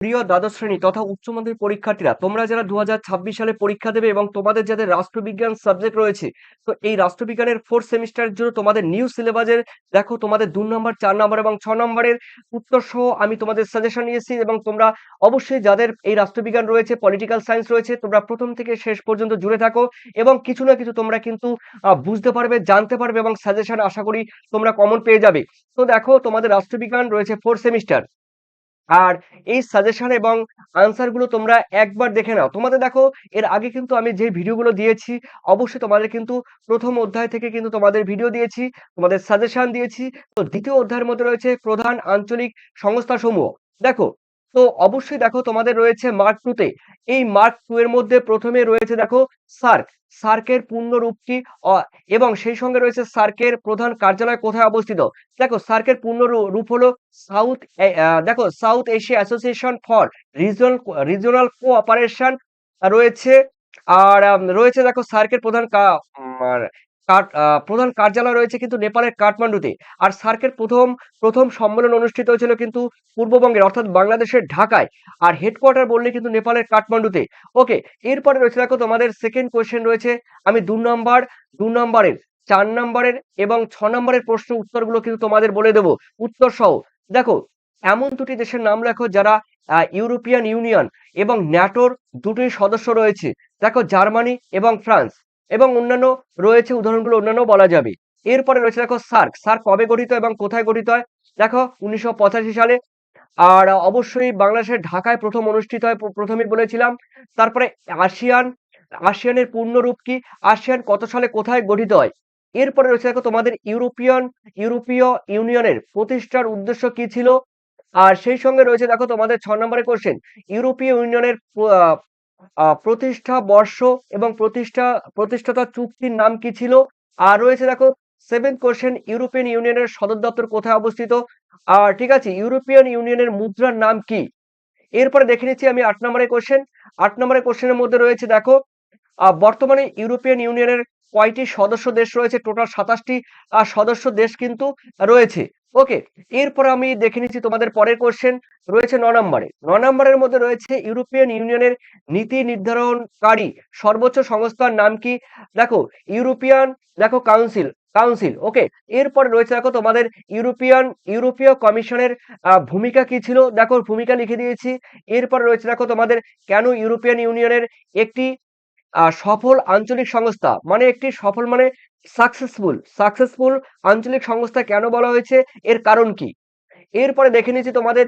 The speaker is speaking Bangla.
প্রিয় দ্বাদশ শ্রেণী তথা উচ্চ মাধ্যমিক পরীক্ষার্থীরা, তোমরা যারা 2026 সালে পরীক্ষা দেবে এবং তোমাদের যাদের রাষ্ট্রবিজ্ঞান সাবজেক্ট রয়েছে, তো এই রাষ্ট্রবিজ্ঞানের 4th সেমিস্টারের জন্য তোমাদের নিউ সিলেবাসের দেখো তোমাদের 2 নম্বর, 4 নম্বর এবং 6 নম্বরের উত্তর সহ আমি তোমাদের সাজেশন নিয়েছি এবং তোমরা অবশ্যই যাদের এই রাষ্ট্রবিজ্ঞান রয়েছে, পলিটিক্যাল সায়েন্স রয়েছে, তোমরা প্রথম থেকে শেষ পর্যন্ত জুড়ে থাকো এবং কিছু না কিছু তোমরা কিন্তু বুঝতে পারবে, জানতে পারবে এবং সাজেশন আশা করি তোমরা কমন পেয়ে যাবে। তো দেখো তোমাদের রাষ্ট্রবিজ্ঞান রয়েছে 4th সেমিস্টার, আর এই সাজেশন এবং আনসার গুলো তোমরা একবার দেখে নাও। তোমাদের দেখো এর আগে কিন্তু আমি যে ভিডিওগুলো দিয়েছি অবশ্যই তোমাদের কিন্তু প্রথম অধ্যায় থেকে কিন্তু তোমাদের ভিডিও দিয়েছি, তোমাদের সাজেশন দিয়েছি। তো দ্বিতীয় অধ্যায়ের মধ্যে রয়েছে প্রধান আঞ্চলিক সংস্থা সমূহ। দেখো, তো অবশ্যই দেখো তোমাদের রয়েছে মার্ক টু তে। এই মার্ক টু এর মধ্যে প্রথমে রয়েছে দেখো সার্ক। সার্কের পূর্ণ রূপটি এবং সেই সঙ্গে রয়েছে সার্কের প্রধান কার্যালয় কোথায় অবস্থিত। দেখো সার্কের পূর্ণ রূপ হলো সাউথ, দেখো south Asia association for regional regional cooperation রয়েছে। আর রয়েছে দেখো সার্কের প্রধান কার্যালয় রয়েছে কিন্তু নেপালের কাঠমান্ডুতে। আর সার্কের প্রথম সম্মেলন অনুষ্ঠিত হয়েছিল কিন্তু পূর্ববঙ্গের অর্থাৎ বাংলাদেশের ঢাকায়। আর হেডকোয়ার্টার বললে কিন্তু নেপালের কাঠমান্ডুতে। ওকে, এরপরে রয়েছে দেখো তোমাদের সেকেন্ড কোয়েশ্চেন রয়েছে, আমি 2 নম্বরের 4 নম্বরের এবং 6 নম্বরের প্রশ্ন উত্তরগুলো কিন্তু তোমাদের বলে দেবো উত্তর সহ। দেখো, এমন দুটি দেশের নাম লেখো যারা ইউরোপিয়ান ইউনিয়ন এবং ন্যাটোর দুটি সদস্য রয়েছে। দেখো জার্মানি এবং ফ্রান্স, এবং অন্যান্য রয়েছে, উদাহরণগুলো অন্যান্য বলা যাবে। এরপরে রয়েছে দেখো সার্ক। সার্ক কবে গঠিত এবং কোথায় গঠিত হয়? দেখো 1985 সালে। আর অবশ্যই বাংলাদেশের ঢাকায় প্রথম অনুষ্ঠিত হয়, প্রথমেই বলেছিলাম। তারপরে আসিয়ান, আসিয়ানের পূর্ণরূপ কি? আসিয়ান কত সালে কোথায় গঠিত হয়? এরপরে রয়েছে দেখো তোমাদের ইউরোপীয় ইউনিয়নের প্রতিষ্ঠার উদ্দেশ্য কি ছিল? আর সেই সঙ্গে রয়েছে দেখো তোমাদের 6 নম্বরের কোশ্চেন, ইউরোপীয় ইউনিয়নের প্রতিষ্ঠা বর্ষ এবং প্রতিষ্ঠাতা চুক্তির নাম কি ছিল? আর রয়েছে দেখো 7th কোশ্চেন, ইউরোপিয়ান ইউনিয়নের সদর দপ্তর কোথায় অবস্থিত? আর ঠিক আছে, ইউরোপিয়ান ইউনিয়নের মুদ্রার নাম কি? এরপরে দেখে নিচ্ছি আমি 8 নম্বরের কোশ্চেন। 8 নম্বরের কোশ্চেনের মধ্যে রয়েছে দেখো বর্তমানে ইউরোপিয়ান ইউনিয়নের কয়টি সদস্য দেশ রয়েছে? টোটাল 27টি সদস্য দেশ কিন্তু রয়েছে। ওকে, এরপর আমি দেখে নিচ্ছি তোমাদের পরের কোশ্চেন রয়েছে 9 নম্বরে। 9 নম্বরের মধ্যে রয়েছে ইউরোপিয়ান ইউনিয়নের নীতি নির্ধারণকারী সর্বোচ্চ সংস্থার নাম কি? দেখো ইউরোপিয়ান, দেখো কাউন্সিল। ওকে, এরপরে রয়েছে দেখো তোমাদের ইউরোপীয় কমিশনের ভূমিকা কি ছিল? দেখো ভূমিকা লিখে দিয়েছি। এরপরে রয়েছে দেখো তোমাদের কেন ইউরোপিয়ান ইউনিয়নের একটি সফল আঞ্চলিক সংস্থা, মানে একটি সফল মানে সাকসেসফুল আঞ্চলিক সংস্থা কেন বলা হয়েছে, এর কারণ কি? এরপরে দেখে নিচ্ছি তোমাদের